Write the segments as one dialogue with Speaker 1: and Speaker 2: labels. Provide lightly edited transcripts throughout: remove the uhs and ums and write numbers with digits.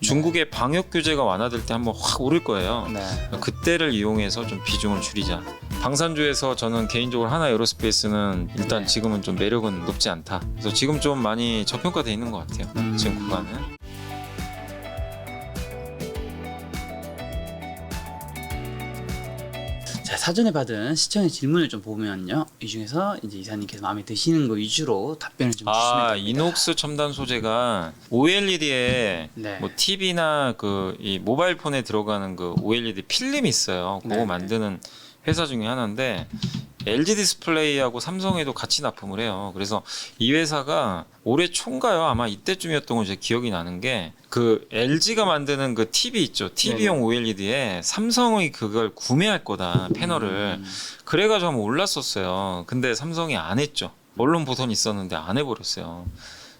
Speaker 1: 중국의 방역 규제가 완화될 때 한번 확 오를 거예요.
Speaker 2: 네.
Speaker 1: 그때를 이용해서 좀 비중을 줄이자. 방산주에서 저는 개인적으로 하나 에어로스페이스는 일단
Speaker 2: 네.
Speaker 1: 지금은 좀 매력은 높지 않다. 그래서 지금 좀 많이 저평가돼 있는 것 같아요. 지금 구간은.
Speaker 2: 자, 사전에 받은 시청의 질문을 좀 보면요. 이 중에서 이제 이사님께서 마음에 드시는 거 위주로 답변을 좀 주시면 됩니다.
Speaker 1: 이녹스 첨단 소재가 OLED에
Speaker 2: 네.
Speaker 1: 뭐 TV나 그 이 모바일 폰에 들어가는 그 OLED 필름이 있어요. 그거
Speaker 2: 네.
Speaker 1: 만드는 회사 중에 하나인데 LG 디스플레이하고 삼성에도 같이 납품을 해요. 그래서 이 회사가 올해 초인가요? 아마 이때쯤이었던 거 제 기억이 나는 게 그 LG가 만드는 그 TV 있죠. TV용
Speaker 2: 네네.
Speaker 1: OLED에 삼성이 그걸 구매할 거다 패널을. 그래가지고 한번 올랐었어요. 근데 삼성이 안 했죠. 언론 보선이 있었는데 안 해버렸어요.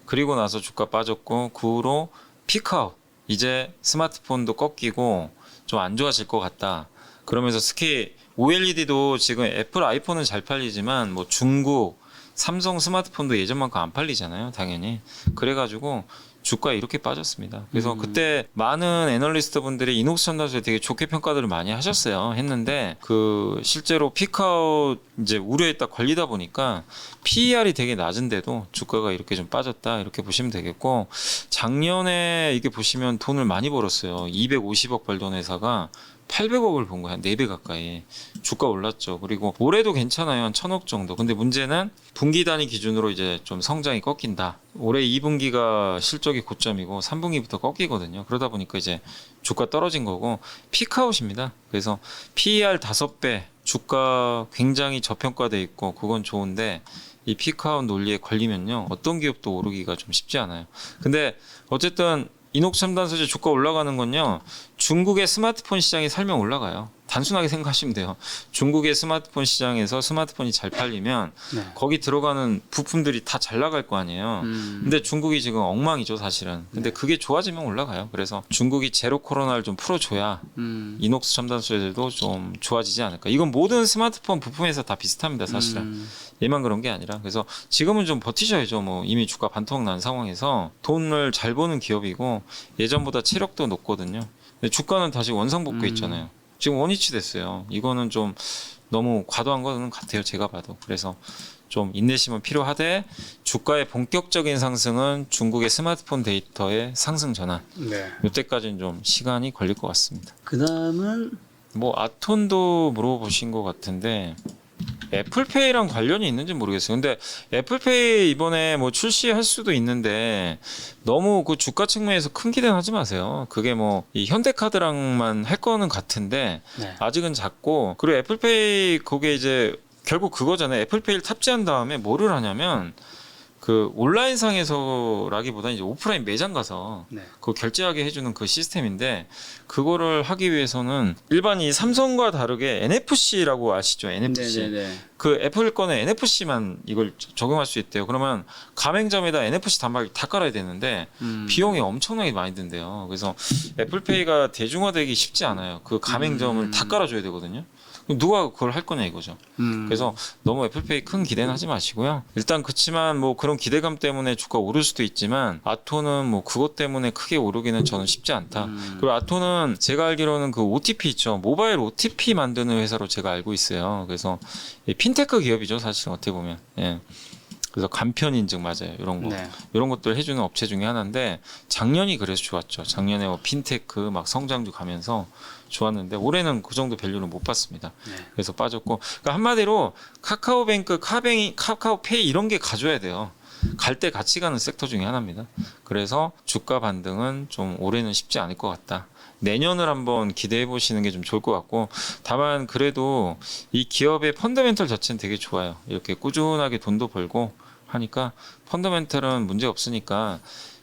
Speaker 1: 그리고 나서 주가 빠졌고 그 후로 피크아웃. 이제 스마트폰도 꺾이고 좀 안 좋아질 것 같다. 그러면서 특히 OLED도 지금 애플 아이폰은 잘 팔리지만 뭐 중국, 삼성 스마트폰도 예전만큼 안 팔리잖아요. 당연히. 그래가지고 주가 이렇게 빠졌습니다. 그래서 그때 많은 애널리스트 분들이 이녹스 첨단소에 되게 좋게 평가들을 많이 하셨어요. 했는데 그 실제로 피크아웃 이제 우려에 딱 걸리다 보니까 PER이 되게 낮은데도 주가가 이렇게 좀 빠졌다 이렇게 보시면 되겠고 작년에 이게 보시면 돈을 많이 벌었어요. 250억 벌던 회사가 800억을 본 거야. 4배 가까이. 주가 올랐죠. 그리고 올해도 괜찮아요. 한 1000억 정도. 근데 문제는 분기 단위 기준으로 이제 좀 성장이 꺾인다. 올해 2분기가 실적이 고점이고 3분기부터 꺾이거든요. 그러다 보니까 이제 주가 떨어진 거고 피크아웃입니다. 그래서 PER 5배, 주가 굉장히 저평가돼 있고 그건 좋은데 이 피크아웃 논리에 걸리면요. 어떤 기업도 오르기가 좀 쉽지 않아요. 근데 어쨌든 이녹스 첨단 소재 주가 올라가는 건요. 중국의 스마트폰 시장이 살면 올라가요. 단순하게 생각하시면 돼요. 중국의 스마트폰 시장에서 스마트폰이 잘 팔리면
Speaker 2: 네.
Speaker 1: 거기 들어가는 부품들이 다 잘 나갈 거 아니에요. 근데 중국이 지금 엉망이죠, 사실은. 근데 그게 좋아지면 올라가요. 그래서 중국이 제로 코로나를 좀 풀어줘야 이녹스 첨단 소재들도 좀 좋아지지 않을까. 이건 모든 스마트폰 부품에서 다 비슷합니다, 사실은. 얘만 그런 게 아니라. 그래서 지금은 좀 버티셔야죠. 뭐 이미 주가 반토막 난 상황에서 돈을 잘 버는 기업이고 예전보다 체력도 높거든요. 근데 주가는 다시 원상복구 있잖아요. 지금 원위치 됐어요. 이거는 좀 너무 과도한 거는 같아요. 제가 봐도. 그래서 좀 인내심은 필요하되 주가의 본격적인 상승은 중국의 스마트폰 데이터의 상승 전환.
Speaker 2: 네.
Speaker 1: 이때까지는 좀 시간이 걸릴 것 같습니다.
Speaker 2: 그다음은
Speaker 1: 뭐 아톤도 물어보신 것 같은데 애플페이랑 관련이 있는지 모르겠어요. 근데 애플페이 이번에 뭐 출시할 수도 있는데 너무 그 주가 측면에서 큰 기대는 하지 마세요. 그게 뭐 이 현대카드랑만 할 거는 같은데
Speaker 2: 네.
Speaker 1: 아직은 작고 그리고 애플페이 그게 이제 결국 그거잖아요. 애플페이를 탑재한 다음에 뭐를 하냐면 그 온라인상에서라기보다 이제 오프라인 매장 가서
Speaker 2: 네.
Speaker 1: 그 결제하게 해주는 그 시스템인데 그거를 하기 위해서는 일반 이 삼성과 다르게 NFC라고 아시죠? NFC.
Speaker 2: 네네네.
Speaker 1: 그 애플 거는 NFC만 이걸 적용할 수 있대요. 그러면 가맹점에다 NFC 단말기 다 깔아야 되는데 비용이 엄청나게 많이 든대요. 그래서 애플페이가 대중화되기 쉽지 않아요. 그 가맹점을 다 깔아줘야 되거든요. 누가 그걸 할 거냐 이거죠. 그래서 너무 애플페이 큰 기대는 하지 마시고요. 일단 그렇지만 뭐 그런 기대감 때문에 주가 오를 수도 있지만 아토는 뭐 그것 때문에 크게 오르기는 저는 쉽지 않다. 그리고 아토는 제가 알기로는 그 OTP 있죠. 모바일 OTP 만드는 회사로 제가 알고 있어요. 그래서 핀테크 기업이죠. 사실 어떻게 보면. 예. 그래서 간편 인증 맞아요. 이런 거.
Speaker 2: 네.
Speaker 1: 이런 것들 해주는 업체 중에 하나인데 작년이 그래서 좋았죠. 작년에 뭐 핀테크 막 성장주 가면서 좋았는데 올해는 그 정도 밸류는 못 봤습니다.
Speaker 2: 네.
Speaker 1: 그래서 빠졌고 그러니까 한마디로 카카오뱅크, 카카오페이 이런 게 가져야 돼요. 갈 때 같이 가는 섹터 중에 하나입니다. 그래서 주가 반등은 좀 올해는 쉽지 않을 것 같다. 내년을 한번 기대해 보시는 게 좀 좋을 것 같고 다만 그래도 이 기업의 펀더멘털 자체는 되게 좋아요. 이렇게 꾸준하게 돈도 벌고 하니까 펀더멘털은 문제 없으니까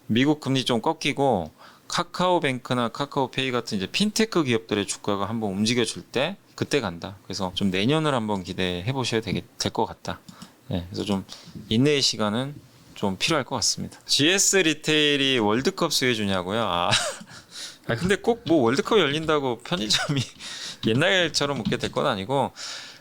Speaker 1: 미국 금리 좀 꺾이고 카카오뱅크나 카카오페이 같은 이제 핀테크 기업들의 주가가 한번 움직여 줄 때 그때 간다. 그래서 좀 내년을 한번 기대해 보셔야 될 것 같다. 네, 그래서 좀 인내의 시간은 좀 필요할 것 같습니다. GS 리테일이 월드컵 수혜 주냐고요? 근데 꼭 뭐 월드컵 열린다고 편의점이 옛날처럼 먹게 될 건 아니고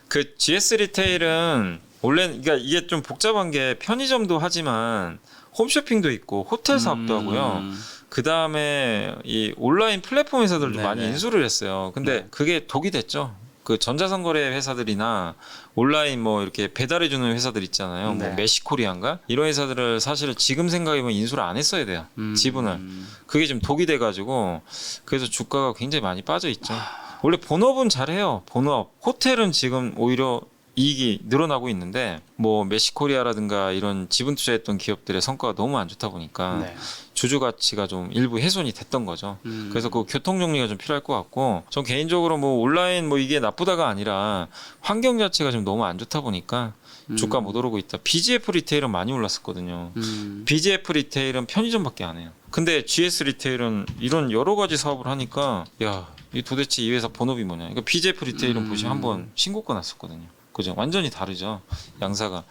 Speaker 1: 그 GS 리테일은 원래 그러니까 이게 좀 복잡한 게 편의점도 하지만 홈쇼핑도 있고 호텔 사업도 하고요. 그 다음에 이 온라인 플랫폼 회사들도
Speaker 2: 네네.
Speaker 1: 많이 인수를 했어요. 근데
Speaker 2: 네.
Speaker 1: 그게 독이 됐죠. 그 전자상거래 회사들이나 온라인 뭐 이렇게 배달해주는 회사들 있잖아요. 뭐
Speaker 2: 네.
Speaker 1: 메시코리안가 이런 회사들을 사실 지금 생각해보면 인수를 안 했어야 돼요. 지분을. 그게 지금 독이 돼가지고 그래서 주가가 굉장히 많이 빠져 있죠. 원래 본업은 잘해요. 본업. 호텔은 지금 오히려 이익이 늘어나고 있는데 뭐 메시코리아라든가 이런 지분 투자했던 기업들의 성과가 너무 안 좋다 보니까
Speaker 2: 네.
Speaker 1: 주주 가치가 좀 일부 훼손이 됐던 거죠. 그래서 그 교통 정리가 좀 필요할 것 같고, 전 개인적으로 뭐 온라인 뭐 이게 나쁘다가 아니라 환경 자체가 좀 너무 안 좋다 보니까 주가 못 오르고 있다. BGF 리테일은 많이 올랐었거든요. BGF 리테일은 편의점밖에 안 해요. 근데 GS 리테일은 이런 여러 가지 사업을 하니까 야, 이 도대체 이 회사 본업이 뭐냐. 그러니까 BGF 리테일은 보시면 한번 신고가 났었거든요. 그죠? 완전히 다르죠. 양사가.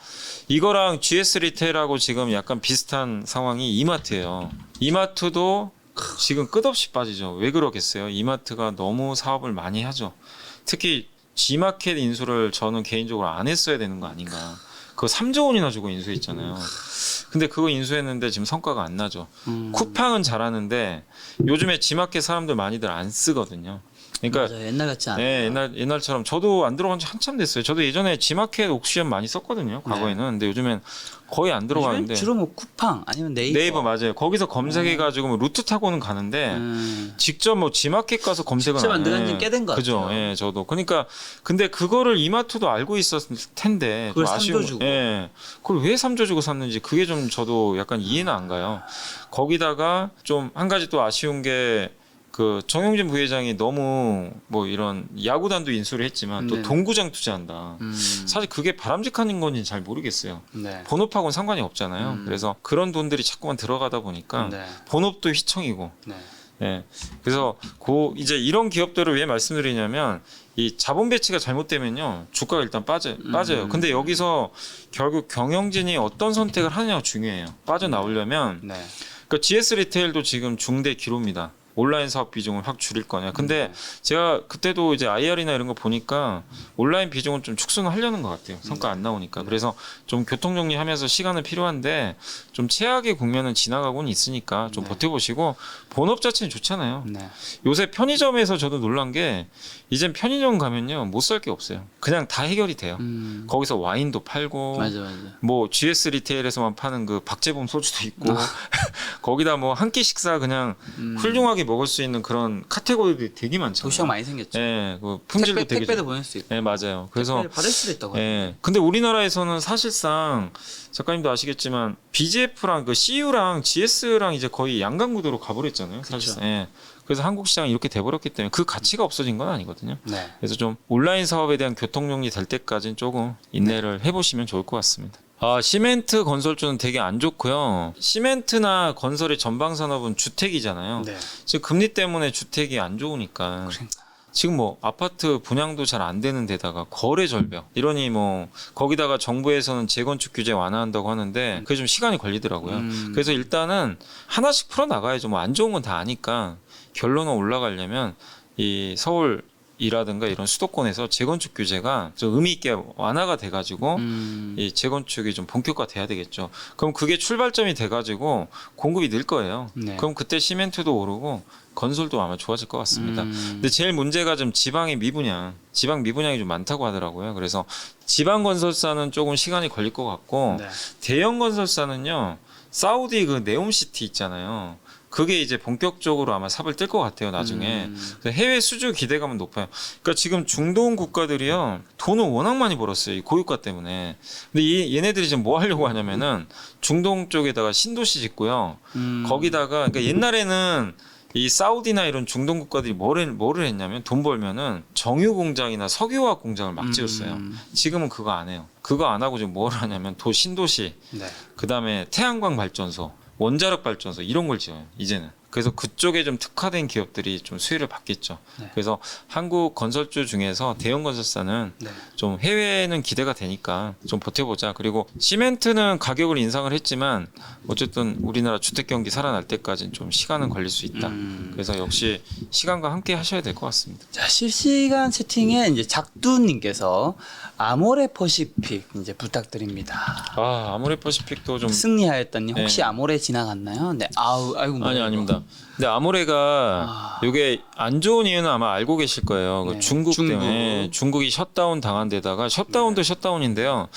Speaker 1: 이거랑 GS 리테일하고 지금 약간 비슷한 상황이 이마트예요. 이마트도 지금 끝없이 빠지죠. 왜 그러겠어요? 이마트가 너무 사업을 많이 하죠. 특히 G마켓 인수를 저는 개인적으로 안 했어야 되는 거 아닌가. 그거 3조 원이나 주고 인수했잖아요. 근데 그거 인수했는데 지금 성과가 안 나죠. 쿠팡은 잘하는데 요즘에 G마켓 사람들 많이들 안 쓰거든요. 그러니까
Speaker 2: 맞아요. 옛날 같지 않아요.
Speaker 1: 네, 옛날처럼 저도 안 들어간 지 한참 됐어요. 저도 예전에 G마켓 옥시언 많이 썼거든요. 과거에는. 근데 요즘엔 거의 안 들어가는데.
Speaker 2: 요즘엔 주로 뭐 쿠팡 아니면 네이버.
Speaker 1: 맞아요. 거기서 검색해가지고 뭐 루트 타고는 가는데 직접 뭐 G마켓 가서 검색은
Speaker 2: 직접
Speaker 1: 안
Speaker 2: 안
Speaker 1: 해요.
Speaker 2: 들어간 지 꽤 된 것
Speaker 1: 그죠.
Speaker 2: 같아요.
Speaker 1: 예, 저도. 그러니까 근데 그거를 이마트도 알고 있었을 텐데.
Speaker 2: 그걸
Speaker 1: 좀
Speaker 2: 3조 주고.
Speaker 1: 예. 그걸 왜 3조 주고 샀는지 그게 좀 저도 약간 이해는 안 가요. 거기다가 좀 한 가지 또 아쉬운 게 그 정용진 부회장이 너무 뭐 이런 야구단도 인수를 했지만 또
Speaker 2: 네네.
Speaker 1: 동구장 투자한다. 사실 그게 바람직한 건지 잘 모르겠어요.
Speaker 2: 네.
Speaker 1: 본업하고는 상관이 없잖아요. 그래서 그런 돈들이 자꾸만 들어가다 보니까
Speaker 2: 네.
Speaker 1: 본업도 휘청이고.
Speaker 2: 네.
Speaker 1: 예. 그래서 이제 이런 기업들을 왜 말씀드리냐면 이 자본 배치가 잘못되면요 주가가 일단 빠져요. 근데 여기서 결국 경영진이 어떤 선택을 하느냐가 중요해요. 빠져나오려면
Speaker 2: 네.
Speaker 1: 그러니까 GS 리테일도 지금 중대 기로입니다. 온라인 사업 비중을 확 줄일 거냐. 근데 제가 그때도 이제 IR이나 이런 거 보니까 온라인 비중은 좀 축소는 하려는 것 같아요. 성과 안 나오니까. 그래서 좀 교통 정리하면서 시간은 필요한데 좀 최악의 국면은 지나가고는 있으니까 좀 버텨보시고 본업 자체는 좋잖아요.
Speaker 2: 네.
Speaker 1: 요새 편의점에서 저도 놀란 게 이젠 편의점 가면요 못 살 게 없어요. 그냥 다 해결이 돼요. 거기서 와인도 팔고
Speaker 2: 맞아.
Speaker 1: 뭐 GS 리테일에서만 파는 그 박재범 소주도 있고 거기다 뭐 한 끼 식사 그냥 훌륭하게 먹을 수 있는 그런 카테고리들이 되게 많잖아요.
Speaker 2: 도시락 많이 생겼죠.
Speaker 1: 예, 그 품질도 되게
Speaker 2: 택배도 보낼 수 있고.
Speaker 1: 예, 맞아요. 그래서
Speaker 2: 택배를 받을 수도 있다고.
Speaker 1: 예. 근데 우리나라에서는 사실상 작가님도 아시겠지만 BGF랑 그 CU랑 GS랑 이제 거의 양강구도로 가버렸잖아요. 사실상. 예. 그래서 한국 시장이 이렇게 돼버렸기 때문에 그 가치가 없어진 건 아니거든요.
Speaker 2: 네.
Speaker 1: 그래서 좀 온라인 사업에 대한 교통 정리 될 때까지는 조금 인내를 해보시면 좋을 것 같습니다. 시멘트 건설주는 되게 안 좋고요. 시멘트나 건설의 전방 산업은 주택이잖아요.
Speaker 2: 네.
Speaker 1: 지금 금리 때문에 주택이 안 좋으니까. 지금 뭐 아파트 분양도 잘 안 되는 데다가 거래 절벽 이러니 뭐 거기다가 정부에서는 재건축 규제 완화한다고 하는데 그게 좀 시간이 걸리더라고요. 그래서 일단은 하나씩 풀어 나가야죠. 뭐 안 좋은 건 다 아니까 결론은 올라가려면 이 서울 이라든가 이런 수도권에서 재건축 규제가 좀 의미 있게 완화가 돼가지고 이 재건축이 좀 본격화돼야 되겠죠. 그럼 그게 출발점이 돼가지고 공급이 늘 거예요.
Speaker 2: 네.
Speaker 1: 그럼 그때 시멘트도 오르고 건설도 아마 좋아질 것 같습니다. 근데 제일 문제가 좀 지방 미분양이 좀 많다고 하더라고요. 그래서 지방 건설사는 조금 시간이 걸릴 것 같고
Speaker 2: 네.
Speaker 1: 대형 건설사는요. 사우디 그 네옴시티 있잖아요. 그게 이제 본격적으로 아마 삽을 뜰 것 같아요, 나중에. 그래서 해외 수주 기대감은 높아요. 그러니까 지금 중동 국가들이요, 돈을 워낙 많이 벌었어요, 이 고유가 때문에. 근데 얘네들이 지금 뭐 하려고 하냐면은 중동 쪽에다가 신도시 짓고요. 거기다가, 그러니까 옛날에는 이 사우디나 이런 중동 국가들이 뭐를 했냐면 돈 벌면은 정유 공장이나 석유화학 공장을 막 지었어요. 지금은 그거 안 해요. 그거 안 하고 지금 뭘 하냐면 신도시,
Speaker 2: 네.
Speaker 1: 그다음에 태양광 발전소, 원자력 발전소 이런 걸 지어요. 이제는. 그래서 그쪽에 좀 특화된 기업들이 좀 수혜를 받겠죠.
Speaker 2: 네.
Speaker 1: 그래서 한국 건설주 중에서 대형 건설사는
Speaker 2: 네.
Speaker 1: 좀 해외는 기대가 되니까 좀 버텨보자. 그리고 시멘트는 가격을 인상을 했지만 어쨌든 우리나라 주택 경기 살아날 때까지는 좀 시간은 걸릴 수 있다. 그래서 역시 시간과 함께 하셔야 될 것 같습니다.
Speaker 2: 자, 실시간 채팅에 이제 작두님께서 아모레 퍼시픽 이제 부탁드립니다.
Speaker 1: 아모레 퍼시픽도 좀
Speaker 2: 승리하였더니 혹시
Speaker 1: 네.
Speaker 2: 아모레 지나갔나요? 네. 아이고.
Speaker 1: 아닙니다. 맞아요. 근데 아모레가 이게 안 좋은 이유는 아마 알고 계실 거예요. 그
Speaker 2: 네,
Speaker 1: 중국 때문에 중국이 셧다운 당한 데다가 셧다운도 셔다운인데요.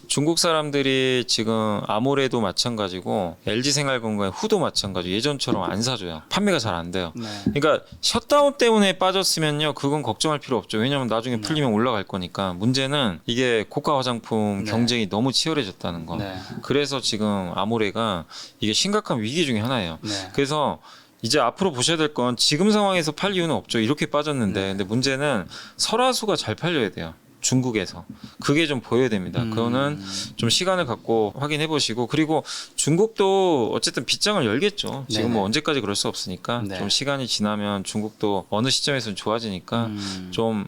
Speaker 1: 중국 사람들이 지금 아모레도 마찬가지고 LG생활건강 후도 마찬가지 예전처럼 안 사줘요. 판매가 잘 안 돼요.
Speaker 2: 네.
Speaker 1: 그러니까 셧다운 때문에 빠졌으면요, 그건 걱정할 필요 없죠. 왜냐하면 나중에 풀리면 올라갈 거니까. 문제는 이게 고가 화장품
Speaker 2: 네.
Speaker 1: 경쟁이 너무 치열해졌다는 거.
Speaker 2: 네.
Speaker 1: 그래서 지금 아모레가 이게 심각한 위기 중에 하나예요.
Speaker 2: 네.
Speaker 1: 그래서 이제 앞으로 보셔야 될 건 지금 상황에서 팔 이유는 없죠. 이렇게 빠졌는데.
Speaker 2: 네.
Speaker 1: 근데 문제는 설화수가 잘 팔려야 돼요. 중국에서. 그게 좀 보여야 됩니다. 그거는 좀 시간을 갖고 확인해 보시고, 그리고 중국도 어쨌든 빗장을 열겠죠. 지금 뭐
Speaker 2: 네네.
Speaker 1: 언제까지 그럴 수 없으니까.
Speaker 2: 네.
Speaker 1: 좀 시간이 지나면 중국도 어느 시점에서는 좋아지니까 좀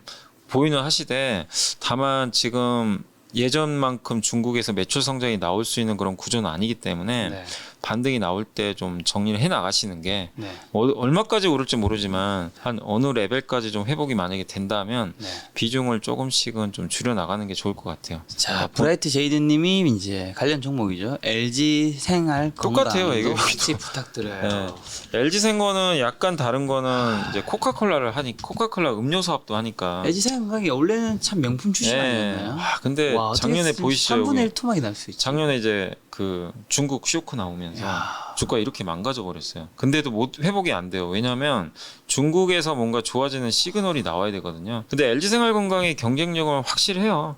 Speaker 1: 보이는 하시되, 다만 지금 예전만큼 중국에서 매출 성장이 나올 수 있는 그런 구조는 아니기 때문에
Speaker 2: 네.
Speaker 1: 반등이 나올 때 좀 정리를 해 나가시는 게
Speaker 2: 네.
Speaker 1: 얼마까지 오를지 모르지만 한 어느 레벨까지 좀 회복이 만약에 된다면
Speaker 2: 네.
Speaker 1: 비중을 조금씩은 좀 줄여 나가는 게 좋을 것 같아요.
Speaker 2: 자, 브라이트 제이드님이 이제 관련 종목이죠. LG 생활
Speaker 1: 똑같아요,
Speaker 2: 건강도
Speaker 1: 이게.
Speaker 2: 같이 부탁드려요.
Speaker 1: LG 생거는 약간 다른 거는 이제 코카콜라를 하니 코카콜라 음료 사업도 하니까.
Speaker 2: LG 생활 건강이 원래는 참 명품 출신 아니었나요?
Speaker 1: 근데
Speaker 2: 와, 어떻게
Speaker 1: 작년에
Speaker 2: 지금
Speaker 1: 보이시죠?
Speaker 2: 3분의
Speaker 1: 여기?
Speaker 2: 1 토막이 날 수 있죠.
Speaker 1: 작년에 이제 그 중국 쇼크 나오면서
Speaker 2: 야.
Speaker 1: 주가 이렇게 망가져 버렸어요. 근데도 회복이 안 돼요. 왜냐하면 중국에서 뭔가 좋아지는 시그널이 나와야 되거든요. 근데 LG생활건강의 경쟁력은 확실해요.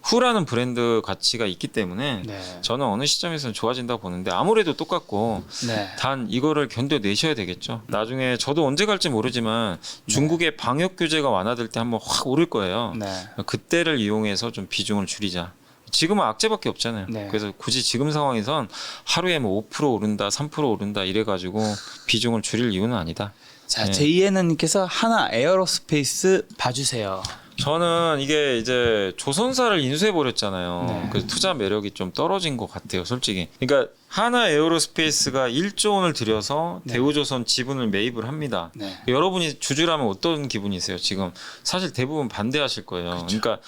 Speaker 1: 후라는 브랜드 가치가 있기 때문에
Speaker 2: 네.
Speaker 1: 저는 어느 시점에서는 좋아진다고 보는데 아무래도 똑같고
Speaker 2: 네.
Speaker 1: 단 이거를 견뎌내셔야 되겠죠. 나중에 저도 언제 갈지 모르지만 중국의 방역 규제가 완화될 때 한번 확 오를 거예요.
Speaker 2: 네.
Speaker 1: 그때를 이용해서 좀 비중을 줄이자. 지금은 악재밖에 없잖아요.
Speaker 2: 네.
Speaker 1: 그래서 굳이 지금 상황에선 하루에 뭐 5% 오른다, 3% 오른다 이래가지고 비중을 줄일 이유는 아니다.
Speaker 2: 자,
Speaker 1: 네.
Speaker 2: 제이에너님께서 하나 에어로스페이스 봐주세요.
Speaker 1: 저는 이게 이제 조선사를 인수해 버렸잖아요.
Speaker 2: 네.
Speaker 1: 그래서 투자 매력이 좀 떨어진 것 같아요, 솔직히. 그러니까 하나 에어로스페이스가 1조 원을 들여서
Speaker 2: 네.
Speaker 1: 대우조선 지분을 매입을 합니다.
Speaker 2: 네.
Speaker 1: 여러분이 주주라면 어떤 기분이세요? 지금 사실 대부분 반대하실 거예요. 그러니까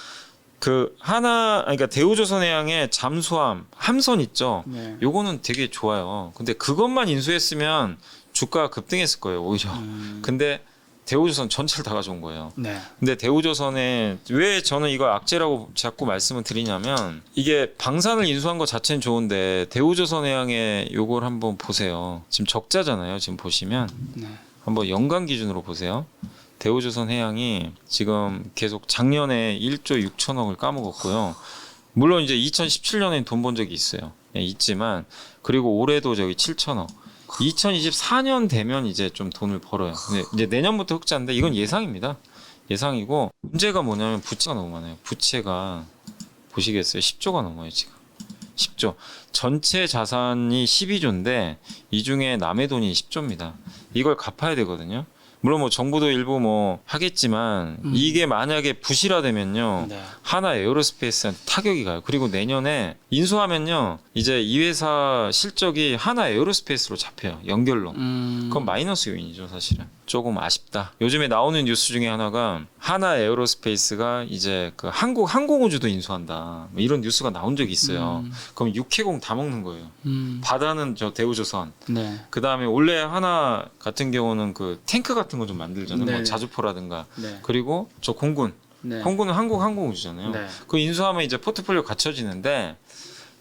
Speaker 1: 그 그러니까 대우조선해양의 잠수함 함선 있죠.
Speaker 2: 네.
Speaker 1: 요거는 되게 좋아요. 근데 그것만 인수했으면 주가가 급등했을 거예요, 오히려. 근데 대우조선 전체를 다 가져온 거예요.
Speaker 2: 네.
Speaker 1: 근데 대우조선에 왜 저는 이걸 악재라고 자꾸 말씀을 드리냐면, 이게 방산을 인수한 것 자체는 좋은데 대우조선해양의 요걸 한번 보세요. 지금 적자잖아요. 지금 보시면
Speaker 2: 네.
Speaker 1: 한번 연간 기준으로 보세요. 대우조선해양이 지금 계속 작년에 1조 6천억을 까먹었고요. 물론 이제 2017년에 돈 번 적이 있어요. 예, 있지만 그리고 올해도 저기 7천억. 2024년 되면 이제 좀 돈을 벌어요. 근데 이제 내년부터 흑자인데 이건 예상입니다. 예상이고, 문제가 뭐냐면 부채가 너무 많아요. 부채가 보시겠어요? 10조가 넘어요, 지금. 10조. 전체 자산이 12조인데 이 중에 남의 돈이 10조입니다. 이걸 갚아야 되거든요. 물론 뭐 정부도 일부 뭐 하겠지만 이게 만약에 부실화되면요,
Speaker 2: 네.
Speaker 1: 하나 에어로스페이스한테 타격이 가요. 그리고 내년에 인수하면요, 이제 이 회사 실적이 하나 에어로스페이스로 잡혀요, 연결로. 그건 마이너스 요인이죠, 사실은. 조금 아쉽다. 요즘에 나오는 뉴스 중에 하나가 하나 에어로스페이스가 이제 그 한국 항공우주도 인수한다, 뭐 이런 뉴스가 나온 적이 있어요. 그럼 육해공 다 먹는 거예요. 바다는 저 대우조선.
Speaker 2: 네.
Speaker 1: 그 다음에 원래 하나 같은 경우는 그 탱크 같은 거 좀 만들잖아요. 뭐
Speaker 2: 네네.
Speaker 1: 자주포라든가.
Speaker 2: 네.
Speaker 1: 그리고 저 공군.
Speaker 2: 네.
Speaker 1: 공군은 한국 항공우주잖아요.
Speaker 2: 네.
Speaker 1: 그 인수하면 이제 포트폴리오 갖춰지는데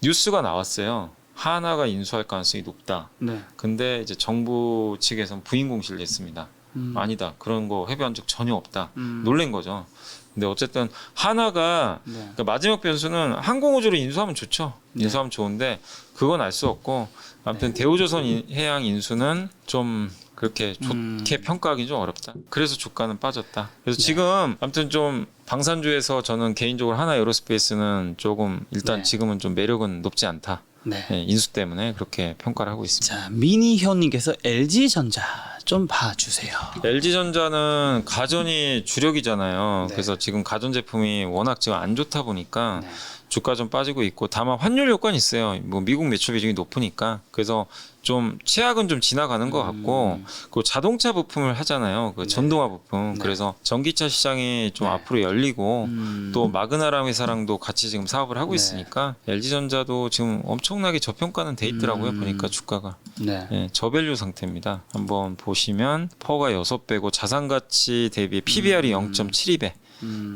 Speaker 1: 뉴스가 나왔어요. 하나가 인수할 가능성이 높다.
Speaker 2: 네.
Speaker 1: 근데 이제 정부 측에서는 부인 공시를 냈습니다. 아니다. 그런 거 회부한 적 전혀 없다. 놀란 거죠. 근데 어쨌든 하나가
Speaker 2: 네.
Speaker 1: 그러니까 마지막 변수는 항공우주로 인수하면 좋죠.
Speaker 2: 네.
Speaker 1: 인수하면 좋은데 그건 알 수 없고, 아무튼 대우조선 해양 인수는 좀 그렇게 좋게 평가하기 좀 어렵다. 그래서 주가는 빠졌다. 그래서
Speaker 2: 네.
Speaker 1: 지금 아무튼 좀 방산주에서 저는 개인적으로 하나 에어로스페이스는 조금 일단
Speaker 2: 네.
Speaker 1: 지금은 좀 매력은 높지 않다.
Speaker 2: 네.
Speaker 1: 네, 인수 때문에 그렇게 평가를 하고 있습니다.
Speaker 2: 자, 미니현님께서 LG전자 좀 봐주세요.
Speaker 1: LG전자는 가전이 주력이잖아요.
Speaker 2: 네.
Speaker 1: 그래서 지금 가전 제품이 워낙 지금 안 좋다 보니까
Speaker 2: 네.
Speaker 1: 주가 좀 빠지고 있고, 다만 환율 효과는 있어요. 뭐 미국 매출 비중이 높으니까. 그래서 좀 최악은 좀 지나가는 것 같고, 그 자동차 부품을 하잖아요. 그
Speaker 2: 네.
Speaker 1: 전동화 부품.
Speaker 2: 네.
Speaker 1: 그래서 전기차 시장이 좀
Speaker 2: 네.
Speaker 1: 앞으로 열리고, 또 마그나라 회사랑도 같이 지금 사업을 하고
Speaker 2: 네.
Speaker 1: 있으니까 LG전자도 지금 엄청나게 저평가는 돼 있더라고요. 보니까 주가가.
Speaker 2: 네.
Speaker 1: 예, 저밸류 상태입니다. 한번 보시면 퍼가 6배고 자산가치 대비 PBR이 0.72배.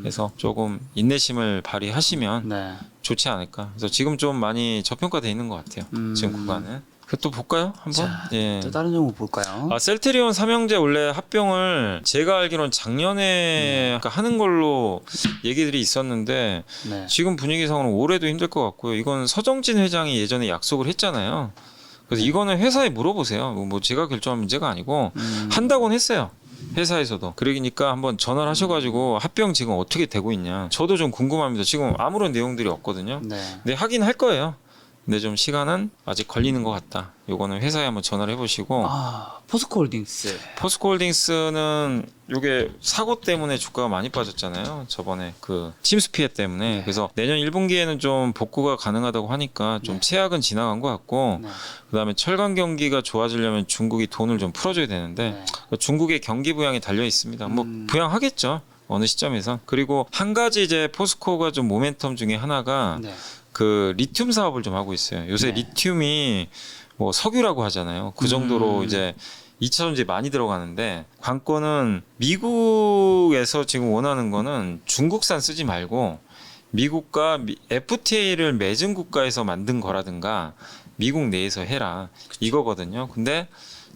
Speaker 1: 그래서 조금 인내심을 발휘하시면
Speaker 2: 네.
Speaker 1: 좋지 않을까. 그래서 지금 좀 많이 저평가돼 있는 것 같아요. 지금 구간은. 또 볼까요? 한번.
Speaker 2: 자,
Speaker 1: 예.
Speaker 2: 또 다른 종목 볼까요?
Speaker 1: 아, 셀트리온 삼형제 원래 합병을 제가 알기로는 작년에 하는 걸로 얘기들이 있었는데
Speaker 2: 네.
Speaker 1: 지금 분위기상으로는 올해도 힘들 것 같고요. 이건 서정진 회장이 예전에 약속을 했잖아요. 그래서 이거는 회사에 물어보세요. 뭐 제가 결정한 문제가 아니고 한다고는 했어요. 회사에서도. 그러니까 한번 전화를 하셔가지고 합병 지금 어떻게 되고 있냐. 저도 좀 궁금합니다. 지금 아무런 내용들이 없거든요.
Speaker 2: 네.
Speaker 1: 근데 하긴 할 거예요. 근데 좀 시간은 아직 걸리는 것 같다. 요거는 회사에 한번 전화를 해보시고.
Speaker 2: 아, 포스코홀딩스.
Speaker 1: 포스코홀딩스는 요게 사고 때문에 주가가 많이 빠졌잖아요. 저번에 그 침수 피해 때문에.
Speaker 2: 네.
Speaker 1: 그래서 내년 1분기에는 좀 복구가 가능하다고 하니까 좀
Speaker 2: 네.
Speaker 1: 최악은 지나간 것 같고,
Speaker 2: 네.
Speaker 1: 그다음에 철강 경기가 좋아지려면 중국이 돈을 좀 풀어줘야 되는데
Speaker 2: 네.
Speaker 1: 중국의 경기 부양이 달려 있습니다. 뭐 부양하겠죠. 어느 시점에서. 그리고 한 가지 이제 포스코가 좀 모멘텀 중에 하나가
Speaker 2: 네.
Speaker 1: 그 리튬 사업을 좀 하고 있어요. 요새
Speaker 2: 네.
Speaker 1: 리튬이 뭐 석유라고 하잖아요. 그 정도로 이제 2차 전지에 많이 들어가는데, 관건은 미국에서 지금 원하는 거는 중국산 쓰지 말고 미국과 FTA를 맺은 국가에서 만든 거라든가 미국 내에서 해라, 이거거든요. 근데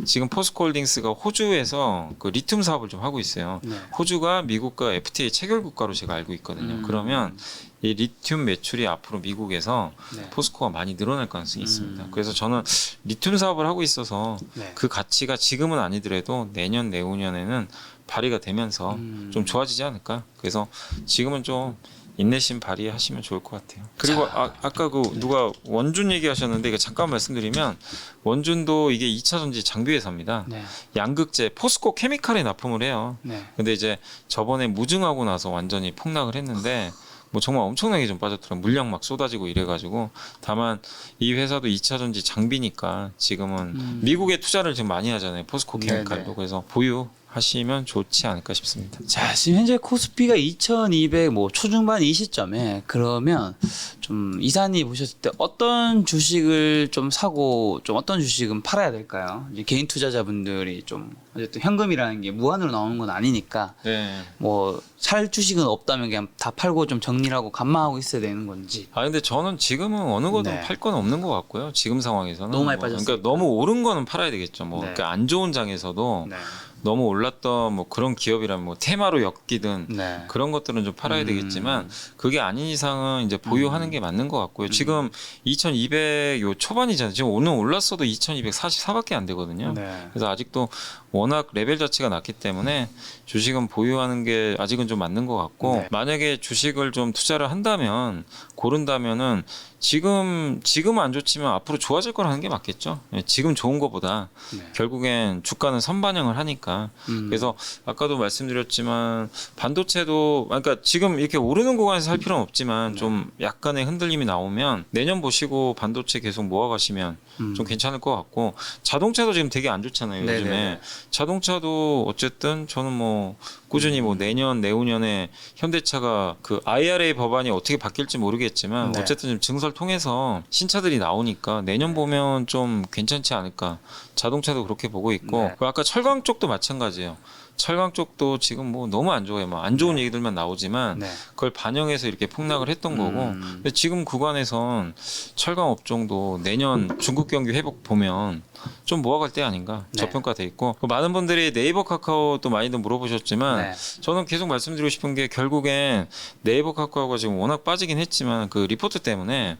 Speaker 1: 지금 포스코홀딩스가 호주에서 그 리튬 사업을 좀 하고 있어요.
Speaker 2: 네.
Speaker 1: 호주가 미국과 FTA 체결 국가로 제가 알고 있거든요. 그러면 이 리튬 매출이 앞으로 미국에서
Speaker 2: 네.
Speaker 1: 포스코가 많이 늘어날 가능성이 있습니다. 그래서 저는 리튬 사업을 하고 있어서
Speaker 2: 네.
Speaker 1: 그 가치가 지금은 아니더라도 내년 내후년에는 발휘가 되면서 좀 좋아지지 않을까. 그래서 지금은 좀 인내심 발휘하시면 좋을 것 같아요. 그리고 아까 그 누가 원준 얘기하셨는데 이거 잠깐 말씀드리면, 원준도 이게 2차 전지 장비 회사입니다.
Speaker 2: 네.
Speaker 1: 양극재 포스코 케미칼에 납품을 해요.
Speaker 2: 네.
Speaker 1: 근데 이제 저번에 무증하고 나서 완전히 폭락을 했는데 뭐 정말 엄청나게 좀 빠졌더라고요. 물량 막 쏟아지고 이래가지고. 다만 이 회사도 2차 전지 장비니까 지금은 미국에 투자를 지금 많이 하잖아요. 포스코 케미칼도.
Speaker 2: 네네.
Speaker 1: 그래서 보유하시면 좋지 않을까 싶습니다.
Speaker 2: 자, 지금 현재 코스피가 2200 뭐 초중반 이 시점에, 그러면 좀 이사님 보셨을 때 어떤 주식을 좀 사고 좀 어떤 주식은 팔아야 될까요? 이제 개인 투자자분들이 좀 어쨌든 현금이라는 게 무한으로 나오는 건 아니니까
Speaker 1: 네.
Speaker 2: 뭐 살 주식은 없다면 그냥 다 팔고 좀 정리를 하고 감망하고 있어야 되는 건지.
Speaker 1: 아 근데 저는 지금은 어느 거든
Speaker 2: 네.
Speaker 1: 팔 건 없는 것 같고요. 지금 상황에서는
Speaker 2: 너무 많이
Speaker 1: 뭐,
Speaker 2: 빠졌으니까.
Speaker 1: 그러니까 너무 오른 거는 팔아야 되겠죠. 뭐
Speaker 2: 네.
Speaker 1: 그러니까 안 좋은 장에서도
Speaker 2: 네.
Speaker 1: 너무 올랐던 뭐 그런 기업이라면 뭐 테마로 엮이든
Speaker 2: 네.
Speaker 1: 그런 것들은 좀 팔아야 되겠지만, 그게 아닌 이상은 이제 보유하는 게 맞는 것 같고요. 지금 2200 요 초반이잖아요. 지금 오늘 올랐어도 2244밖에 안 되거든요.
Speaker 2: 네.
Speaker 1: 그래서 아직도 워낙 레벨 자체가 낮기 때문에 주식은 보유하는 게 아직은 좀 맞는 것 같고,
Speaker 2: 네.
Speaker 1: 만약에 주식을 좀 투자를 한다면, 고른다면은 지금은 안 좋지만 앞으로 좋아질 거라는 게 맞겠죠. 지금 좋은 거보다
Speaker 2: 네.
Speaker 1: 결국엔 주가는 선반영을 하니까. 그래서 아까도 말씀드렸지만 반도체도, 그러니까 지금 이렇게 오르는 구간에서 살 필요는 없지만 좀 약간의 흔들림이 나오면 내년 보시고 반도체 계속 모아가시면 좀 괜찮을 것 같고, 자동차도 지금 되게 안 좋잖아요.
Speaker 2: 네네네.
Speaker 1: 요즘에 자동차도 어쨌든 저는 뭐 꾸준히 뭐 내년 내후년에 현대차가 그 IRA 법안이 어떻게 바뀔지 모르겠지만
Speaker 2: 네.
Speaker 1: 어쨌든 좀 증설 통해서 신차들이 나오니까 내년 보면 좀 괜찮지 않을까. 자동차도 그렇게 보고 있고,
Speaker 2: 네.
Speaker 1: 그리고 아까 철강 쪽도 마찬가지예요. 철강 쪽도 지금 뭐 너무 안 좋아요. 뭐 안 좋은 얘기들만 나오지만
Speaker 2: 네.
Speaker 1: 그걸 반영해서 이렇게 폭락을 했던 거고, 근데 지금 구간에선 철강 업종도 내년 중국 경기 회복 보면 좀 모아갈 때 아닌가.
Speaker 2: 네.
Speaker 1: 저평가돼 있고, 많은 분들이 네이버 카카오도 많이들 물어보셨지만
Speaker 2: 네.
Speaker 1: 저는 계속 말씀드리고 싶은 게, 결국엔 네이버 카카오가 지금 워낙 빠지긴 했지만 그 리포트 때문에,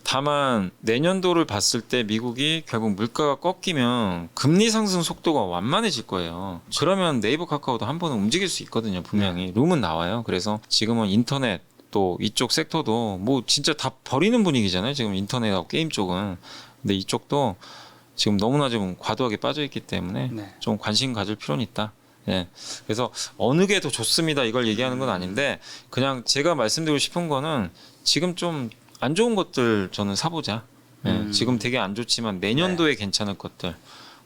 Speaker 1: 다만 내년도를 봤을 때 미국이 결국 물가가 꺾이면 금리 상승 속도가 완만해질 거예요. 그러면 네이버 카카오도 한 번은 움직일 수 있거든요. 분명히 룸은 나와요. 그래서 지금은 인터넷 또 이쪽 섹터도 뭐 진짜 다 버리는 분위기잖아요. 지금 인터넷하고 게임 쪽은. 근데 이쪽도 지금 너무나 좀 과도하게 빠져 있기 때문에
Speaker 2: 네.
Speaker 1: 좀 관심 가질 필요는 있다. 예. 그래서 어느 게 더 좋습니다 이걸 얘기하는 건 아닌데 그냥 제가 말씀드리고 싶은 거는 지금 좀 안 좋은 것들 저는 사보자. 예. 지금 되게 안 좋지만 내년도에 괜찮을 것들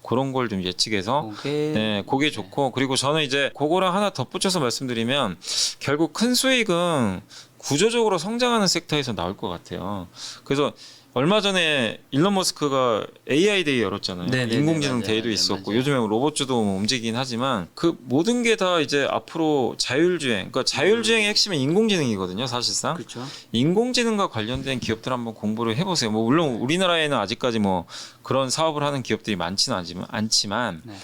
Speaker 1: 그런 걸 좀 예측해서 네, 그게 좋고 그리고 저는 이제 그거랑 하나 덧붙여서 말씀드리면 결국 큰 수익은 구조적으로 성장하는 섹터에서 나올 것 같아요. 그래서 얼마 전에 일론 머스크가 AI 데이 열었잖아요.
Speaker 2: 네네네,
Speaker 1: 인공지능
Speaker 2: 맞아요.
Speaker 1: 데이도
Speaker 2: 네,
Speaker 1: 있었고
Speaker 2: 맞아요.
Speaker 1: 요즘에 로봇주도 움직이긴 하지만 그 모든 게 다 이제 앞으로 자율주행, 그러니까 자율주행의 핵심은 인공지능이거든요, 사실상.
Speaker 2: 그렇죠.
Speaker 1: 인공지능과 관련된 기업들 한번 공부를 해보세요. 뭐 물론 우리나라에는 아직까지 뭐 그런 사업을 하는 기업들이 많지는 않지만
Speaker 2: 네.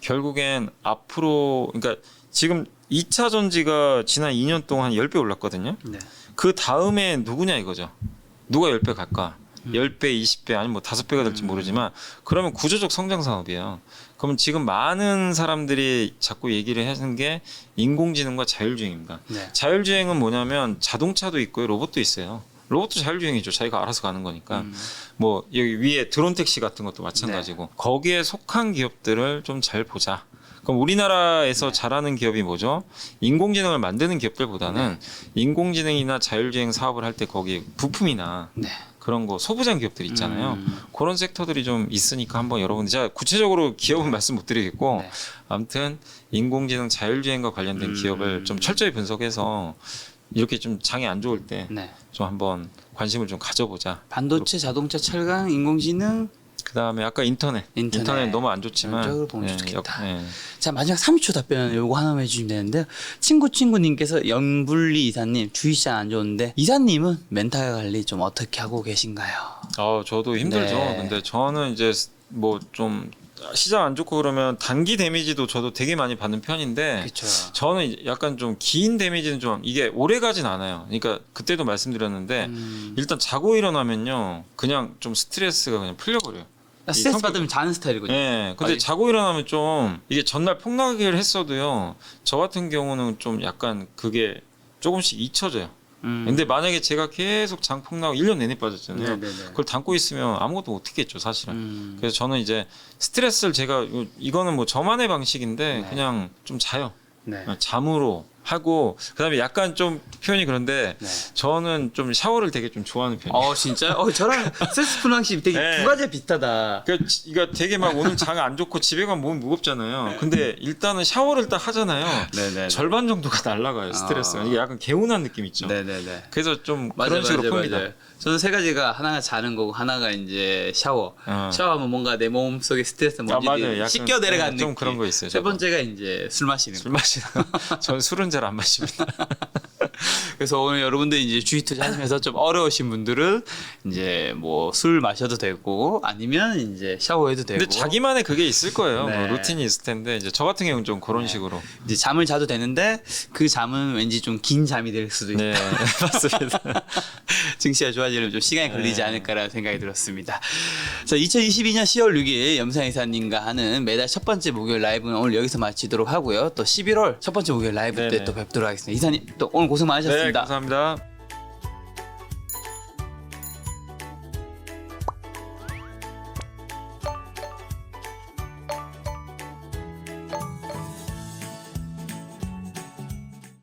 Speaker 1: 결국엔 앞으로 그러니까 지금 2차 전지가 지난 2년 동안 10배 올랐거든요.
Speaker 2: 네.
Speaker 1: 그 다음에 누구냐 이거죠. 누가 10배 갈까? 10배, 20배 아니면 뭐 5배가 될지 모르지만 그러면 구조적 성장 사업이에요. 그러면 지금 많은 사람들이 자꾸 얘기를 하는 게 인공지능과 자율주행입니다.
Speaker 2: 네.
Speaker 1: 자율주행은 뭐냐면 자동차도 있고요. 로봇도 있어요. 로봇도 자율주행이죠. 자기가 알아서 가는 거니까. 뭐 여기 위에 드론 택시 같은 것도 마찬가지고 거기에 속한 기업들을 좀 잘 보자. 그럼 우리나라에서 잘하는 기업이 뭐죠? 인공지능을 만드는 기업들보다는 인공지능이나 자율주행 사업을 할 때 거기 부품이나
Speaker 2: 네.
Speaker 1: 그런 거 소부장 기업들 있잖아요. 그런 섹터들이 좀 있으니까 한번 여러분 제가 구체적으로 기업은 말씀 못 드리겠고
Speaker 2: 네.
Speaker 1: 아무튼 인공지능 자율주행과 관련된 기업을 좀 철저히 분석해서 이렇게 좀 장이 안 좋을 때 좀
Speaker 2: 네.
Speaker 1: 한번 관심을 좀 가져보자.
Speaker 2: 반도체, 자동차, 철강, 인공지능.
Speaker 1: 그다음에 아까 인터넷 너무 안 좋지만
Speaker 2: 전적으로 보면 좋겠다.
Speaker 1: 예.
Speaker 2: 자, 마지막 30초 답변 요거 하나만 해주시면 되는데요. 친구님께서 영불리 이사님 주의시장 안 좋은데 이사님은 멘탈 관리 좀 어떻게 하고 계신가요?
Speaker 1: 저도 힘들죠.
Speaker 2: 네.
Speaker 1: 근데 저는 이제 뭐 좀 시장 안 좋고 그러면 단기 데미지도 저도 되게 많이 받는 편인데
Speaker 2: 그렇죠.
Speaker 1: 저는 약간 좀 긴 데미지는 좀 이게 오래 가진 않아요. 그러니까 그때도 말씀드렸는데 일단 자고 일어나면요 그냥 좀 스트레스가 그냥 풀려버려요.
Speaker 2: 스트레스
Speaker 1: 성격-
Speaker 2: 받으면 자는 스타일이거든요.
Speaker 1: 네, 근데
Speaker 2: 아니-
Speaker 1: 자고 일어나면 좀 이게 전날 폭락을 했어도요. 저 같은 경우는 좀 약간 그게 조금씩 잊혀져요. 근데 만약에 제가 계속 장폭락 1년 내내 빠졌잖아요.
Speaker 2: 네네네.
Speaker 1: 그걸 담고 있으면 아무것도 못 하겠죠, 사실은.
Speaker 2: 음.
Speaker 1: 그래서 저는 이제 스트레스를 제가 이거는 뭐 저만의 방식인데
Speaker 2: 네.
Speaker 1: 그냥 좀 자요.
Speaker 2: 네.
Speaker 1: 잠으로 하고 그다음에 약간 좀 표현이 그런데
Speaker 2: 네.
Speaker 1: 저는 좀 샤워를 되게 좀 좋아하는 편이에요.
Speaker 2: 진짜? 저랑 스트레스 푸낭씨 되게
Speaker 1: 네.
Speaker 2: 두 가지가 비슷하다.
Speaker 1: 그러니까 되게 막 오늘 장 안 좋고 집에 가면 몸이 무겁잖아요. 근데 일단은 샤워를 딱 하잖아요.
Speaker 2: 네네.
Speaker 1: 절반 정도가 날아가요 스트레스가. 이게 약간 개운한 느낌 있죠.
Speaker 2: 네네네.
Speaker 1: 그래서 좀 그런 식으로 풉니다.
Speaker 2: 저는 세 가지가 하나가 자는 거고 하나가 이제 샤워. 샤워하면 뭔가 내 몸 속에 스트레스
Speaker 1: 맞아요.
Speaker 2: 먼지들이
Speaker 1: 약간,
Speaker 2: 씻겨 내려가는
Speaker 1: 좀
Speaker 2: 느낌.
Speaker 1: 그런 거 있어요,
Speaker 2: 세
Speaker 1: 저거.
Speaker 2: 번째가 이제 술 마시는
Speaker 1: 술
Speaker 2: 거.
Speaker 1: 마시는. 전 술은 잘 안 마십니다.
Speaker 2: 그래서 오늘 여러분들 이제 주식 투자하시면서 좀 어려우신 분들은 이제 뭐 술 마셔도 되고 아니면 이제 샤워해도 되고.
Speaker 1: 근데 자기만의 그게 있을 거예요.
Speaker 2: 네.
Speaker 1: 뭐 루틴이 있을 텐데 이제 저 같은 경우는 좀 그런 식으로.
Speaker 2: 이제 잠을 자도 되는데 그 잠은 왠지 좀 긴 잠이 될 수도 있다.
Speaker 1: 네, 맞습니다.
Speaker 2: 증시가 좋아지려면 좀 시간이 걸리지 않을까라는 생각이 들었습니다. 자, 2022년 10월 6일 염상이사님과 하는 매달 첫 번째 목요일 라이브는 오늘 여기서 마치도록 하고요. 또 11월 첫 번째 목요일 라이브 때
Speaker 1: 네네.
Speaker 2: 또 뵙도록 하겠습니다. 이사님 또 오늘 고생
Speaker 1: 네,
Speaker 2: 많으셨습니다.
Speaker 1: 감사합니다.